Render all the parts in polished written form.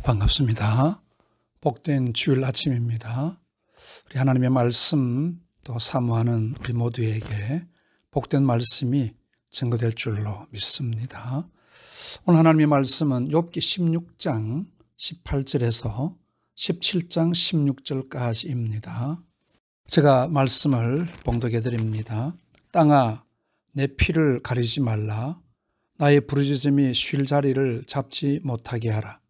반갑습니다. 복된 주일 아침입니다. 우리 하나님의 말씀 또 사모하는 우리 모두에게 복된 말씀이 증거될 줄로 믿습니다. 오늘 하나님의 말씀은 욥기 16장 18절에서 17장 16절까지입니다. 제가 말씀을 봉독해 드립니다. 땅아, 내 피를 가리지 말라. 나의 부르짖음이 쉴 자리를 잡지 못하게 하라.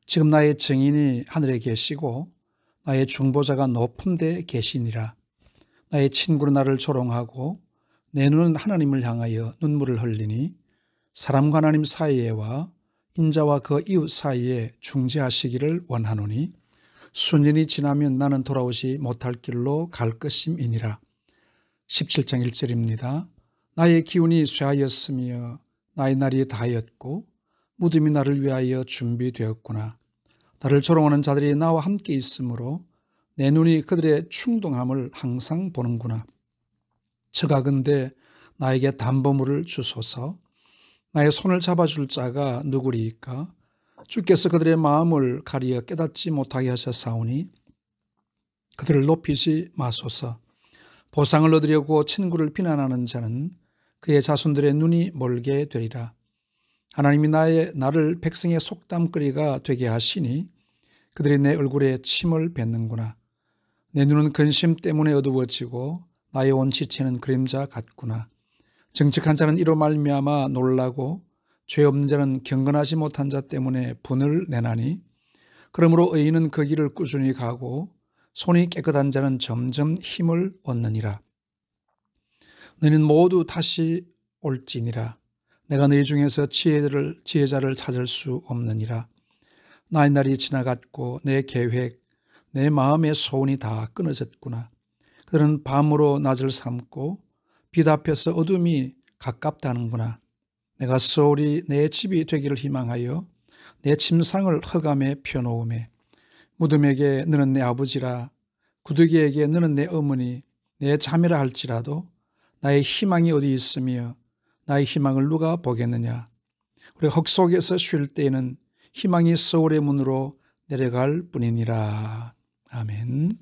지금 나의 증인이 하늘에 계시고 나의 중보자가 높은 데 계시니라. 나의 친구는 나를 조롱하고 내 눈은 하나님을 향하여 눈물을 흘리니 사람과 하나님 사이에와 인자와 그 이웃 사이에 중재하시기를 원하노니 수년이 지나면 나는 돌아오지 못할 길로 갈 것임이니라. 17장 1절입니다. 나의 기운이 쇠하였으며 나의 날이 다하였고 무덤이 나를 위하여 준비되었구나. 나를 조롱하는 자들이 나와 함께 있으므로 내 눈이 그들의 충동함을 항상 보는구나. 저가건대 나에게 담보물을 주소서. 나의 손을 잡아줄 자가 누구리이까? 주께서 그들의 마음을 가리어 깨닫지 못하게 하셨사오니 그들을 높이지 마소서. 보상을 얻으려고 친구를 비난하는 자는 그의 자손들의 눈이 멀게 되리라. 하나님이 나를 백성의 속담거리가 되게 하시니 그들이 내 얼굴에 침을 뱉는구나. 내 눈은 근심 때문에 어두워지고 나의 원치체는 그림자 같구나. 정직한 자는 이로 말미암아 놀라고 죄 없는 자는 경건하지 못한 자 때문에 분을 내나니 그러므로 의인은 그 길을 꾸준히 가고 손이 깨끗한 자는 점점 힘을 얻느니라. 너희는 모두 다시 올지니라. 내가 너희 중에서 지혜자를 찾을 수 없느니라. 나의 날이 지나갔고 내 계획, 내 마음의 소원이 다 끊어졌구나. 그들은 밤으로 낮을 삼고 빛 앞에서 어둠이 가깝다는구나. 내가 소홀히 내 집이 되기를 희망하여 내 침상을 흑암에 펴놓음에 무덤에게 너는 내 아버지라 구더기에게 너는 내 어머니 내 자매라 할지라도 나의 희망이 어디 있으며 나의 희망을 누가 보겠느냐. 우리가 흙 속에서 쉴 때에는 희망이 서울의 문으로 내려갈 뿐이니라. 아멘.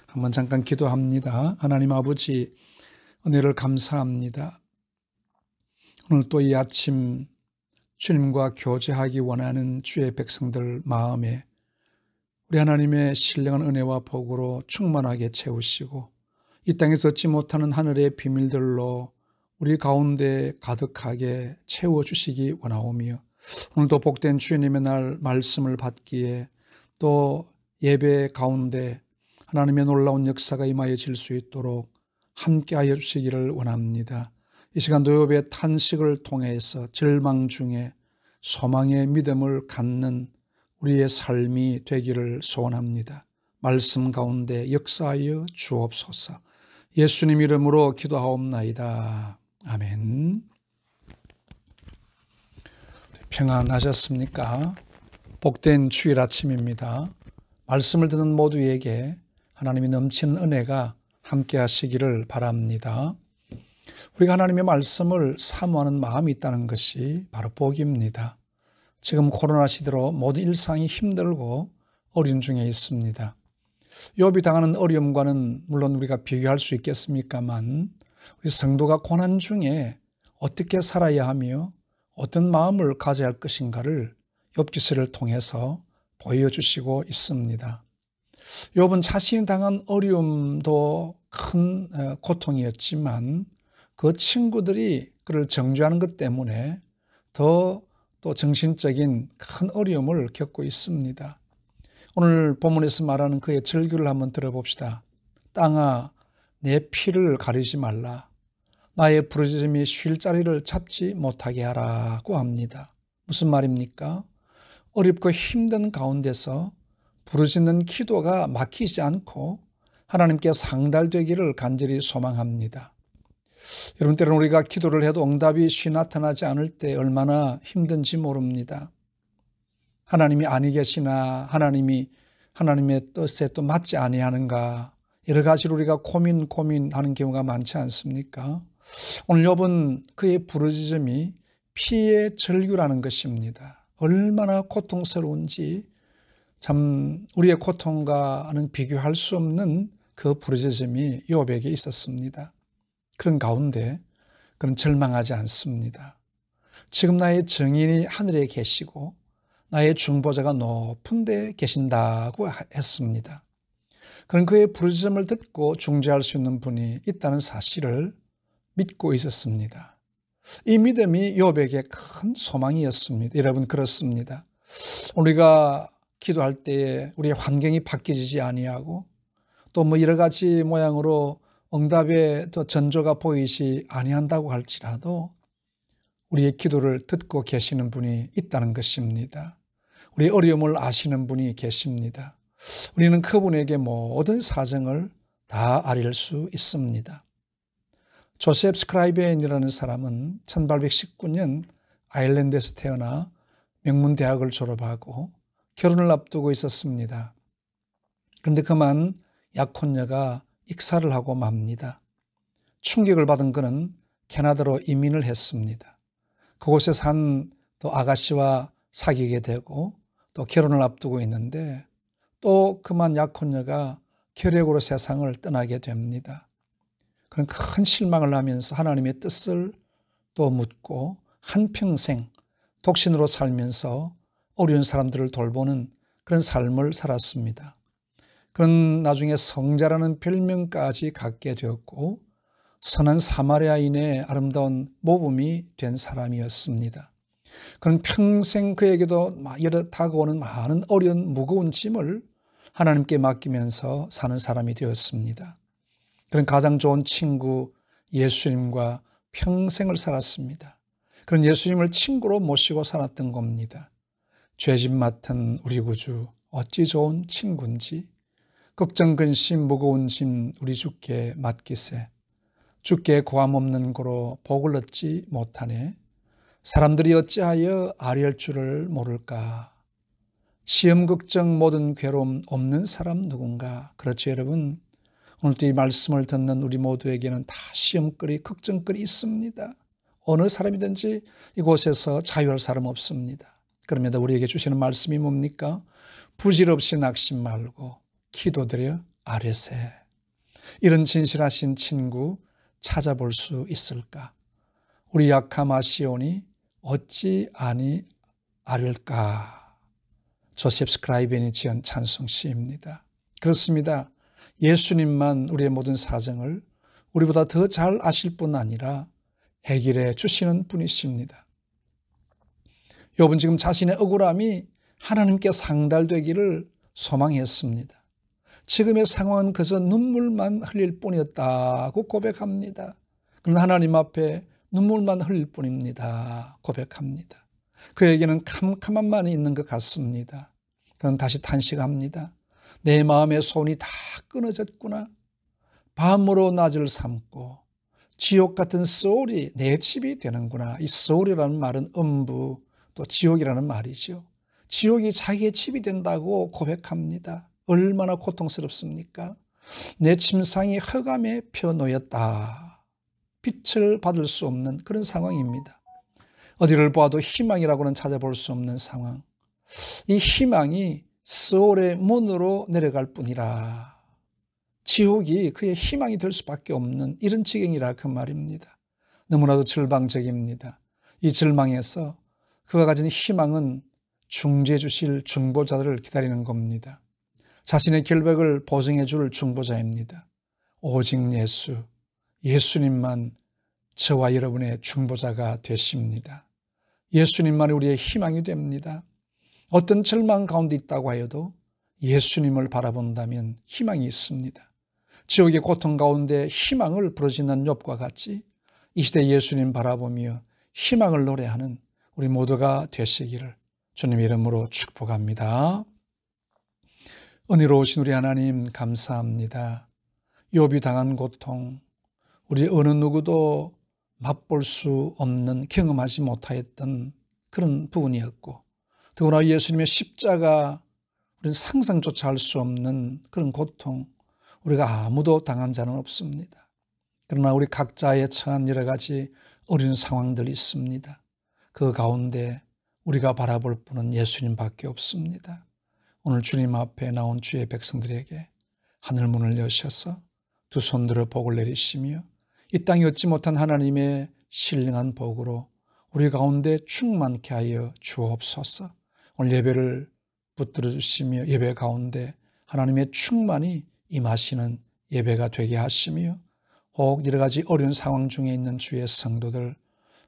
한번 잠깐 기도합니다. 하나님 아버지, 은혜를 감사합니다. 오늘 또 이 아침 주님과 교제하기 원하는 주의 백성들 마음에 우리 하나님의 신령한 은혜와 복으로 충만하게 채우시고 이 땅에서 얻지 못하는 하늘의 비밀들로 우리 가운데 가득하게 채워주시기 원하오며 오늘도 복된 주님의 날 말씀을 받기에 또 예배 가운데 하나님의 놀라운 역사가 임하여질 수 있도록 함께하여 주시기를 원합니다. 이 시간 욥의 탄식을 통해서 절망 중에 소망의 믿음을 갖는 우리의 삶이 되기를 소원합니다. 말씀 가운데 역사하여 주옵소서. 예수님 이름으로 기도하옵나이다. 아멘. 평안하셨습니까? 복된 주일 아침입니다. 말씀을 듣는 모두에게 하나님이 넘치는 은혜가 함께 하시기를 바랍니다. 우리가 하나님의 말씀을 사모하는 마음이 있다는 것이 바로 복입니다. 지금 코로나 시대로 모든 일상이 힘들고 어려움 중에 있습니다. 욥이 당하는 어려움과는 물론 우리가 비교할 수 있겠습니까만 우리 성도가 고난 중에 어떻게 살아야 하며 어떤 마음을 가져야 할 것인가를 욥기서를 통해서 보여주시고 있습니다. 욥은 자신이 당한 어려움도 큰 고통이었지만 그 친구들이 그를 정죄하는 것 때문에 더 또 정신적인 큰 어려움을 겪고 있습니다. 오늘 본문에서 말하는 그의 절규를 한번 들어봅시다. 땅아, 내 피를 가리지 말라. 나의 부르짖음이 쉴 자리를 잡지 못하게 하라고 합니다. 무슨 말입니까? 어렵고 힘든 가운데서 부르짖는 기도가 막히지 않고 하나님께 상달되기를 간절히 소망합니다. 여러분, 때로는 우리가 기도를 해도 응답이 쉬 나타나지 않을 때 얼마나 힘든지 모릅니다. 하나님이 아니 계시나, 하나님의 뜻에 또 맞지 아니하는가, 여러 가지로 우리가 고민하는 경우가 많지 않습니까? 오늘 욥은 그의 부르짖음이 피의 절규라는 것입니다. 얼마나 고통스러운지 참 우리의 고통과는 비교할 수 없는 그 부르짖음이 욥에게 있었습니다. 그런 가운데 그는 절망하지 않습니다. 지금 나의 증인이 하늘에 계시고 나의 중보자가 높은 데 계신다고 했습니다. 그는 그의 부르짖음을 듣고 중재할 수 있는 분이 있다는 사실을 믿고 있었습니다. 이 믿음이 욥에게 큰 소망이었습니다. 여러분, 그렇습니다. 우리가 기도할 때에 우리의 환경이 바뀌지 아니하고 또 뭐 여러 가지 모양으로 응답의 전조가 보이지 아니한다고 할지라도 우리의 기도를 듣고 계시는 분이 있다는 것입니다. 우리의 어려움을 아시는 분이 계십니다. 우리는 그분에게 모든 사정을 다 아릴 수 있습니다. 조셉 스크라이벤이라는 사람은 1819년 아일랜드에서 태어나 명문대학을 졸업하고 결혼을 앞두고 있었습니다. 그런데 그만 약혼녀가 익사를 하고 맙니다. 충격을 받은 그는 캐나다로 이민을 했습니다. 그곳에 산 또 아가씨와 사귀게 되고 또 결혼을 앞두고 있는데 또 그만 약혼녀가 결핵으로 세상을 떠나게 됩니다. 그는 큰 실망을 하면서 하나님의 뜻을 또 묻고 한평생 독신으로 살면서 어려운 사람들을 돌보는 그런 삶을 살았습니다. 그는 나중에 성자라는 별명까지 갖게 되었고 선한 사마리아인의 아름다운 모범이 된 사람이었습니다. 그는 평생 그에게도 다가오는 많은 어려운 무거운 짐을 하나님께 맡기면서 사는 사람이 되었습니다. 그는 가장 좋은 친구 예수님과 평생을 살았습니다. 그런 예수님을 친구로 모시고 살았던 겁니다. 죄짐 맡은 우리 구주 어찌 좋은 친구인지 걱정 근심 무거운 짐 우리 주께 맡기세. 주께 고함 없는 고로 복을 얻지 못하네. 사람들이 어찌하여 아뢰할 줄을 모를까. 시험 걱정 모든 괴로움 없는 사람 누군가. 그렇죠, 여러분. 오늘도 이 말씀을 듣는 우리 모두에게는 다 시험거리 걱정거리 있습니다. 어느 사람이든지 이곳에서 자유할 사람 없습니다. 그러면 우리에게 주시는 말씀이 뭡니까? 부질없이 낙심 말고 기도드려 아뢰세. 이런 진실하신 친구 찾아볼 수 있을까? 우리 약함 아시오니 어찌 아니 아뢰일까? 조셉 스크라이벤이 지은 찬송시입니다. 그렇습니다. 예수님만 우리의 모든 사정을 우리보다 더 잘 아실 뿐 아니라 해결해 주시는 분이십니다. 욥은 지금 자신의 억울함이 하나님께 상달되기를 소망했습니다. 지금의 상황은 그저 눈물만 흘릴 뿐이었다고 고백합니다. 그러나 하나님 앞에 눈물만 흘릴 뿐입니다. 고백합니다. 그에게는 캄캄함만 있는 것 같습니다. 그는 다시 탄식합니다. 내 마음의 소원이 다 끊어졌구나. 밤으로 낮을 삼고 지옥 같은 소울이 내 집이 되는구나. 이 소울이라는 말은 음부 또 지옥이라는 말이죠. 지옥이 자기의 집이 된다고 고백합니다. 얼마나 고통스럽습니까? 내 침상이 흑암에 펴놓였다. 빛을 받을 수 없는 그런 상황입니다. 어디를 보아도 희망이라고는 찾아볼 수 없는 상황. 이 희망이 소울의 문으로 내려갈 뿐이라. 지옥이 그의 희망이 될 수밖에 없는 이런 지경이라 그 말입니다. 너무나도 절망적입니다. 이 절망에서 그가 가진 희망은 중재해 주실 중보자들을 기다리는 겁니다. 자신의 결백을 보증해 줄 중보자입니다. 오직 예수님만 저와 여러분의 중보자가 되십니다. 예수님만이 우리의 희망이 됩니다. 어떤 절망 가운데 있다고 하여도 예수님을 바라본다면 희망이 있습니다. 지옥의 고통 가운데 희망을 부르짖는 욥과 같이 이 시대 예수님 바라보며 희망을 노래하는 우리 모두가 되시기를 주님의 이름으로 축복합니다. 은혜로우신 우리 하나님 감사합니다. 욥이 당한 고통, 우리 어느 누구도 맛볼 수 없는 경험하지 못하였던 그런 부분이었고 더구나 예수님의 십자가 우리는 상상조차 할 수 없는 그런 고통 우리가 아무도 당한 자는 없습니다. 그러나 우리 각자의 처한 여러 가지 어려운 상황들이 있습니다. 그 가운데 우리가 바라볼 분은 예수님밖에 없습니다. 오늘 주님 앞에 나온 주의 백성들에게 하늘 문을 여셔서 두 손 들어 복을 내리시며 이 땅에 얻지 못한 하나님의 신령한 복으로 우리 가운데 충만케 하여 주옵소서. 오늘 예배를 붙들어 주시며 예배 가운데 하나님의 충만이 임하시는 예배가 되게 하시며 혹 여러 가지 어려운 상황 중에 있는 주의 성도들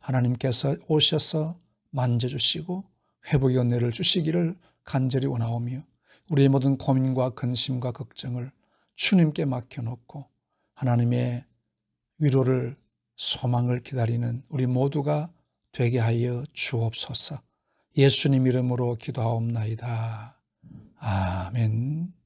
하나님께서 오셔서 만져주시고 회복의 은혜를 주시기를 간절히 원하오며 우리의 모든 고민과 근심과 걱정을 주님께 맡겨놓고 하나님의 위로를 소망을 기다리는 우리 모두가 되게 하여 주옵소서. 예수님 이름으로 기도하옵나이다. 아멘.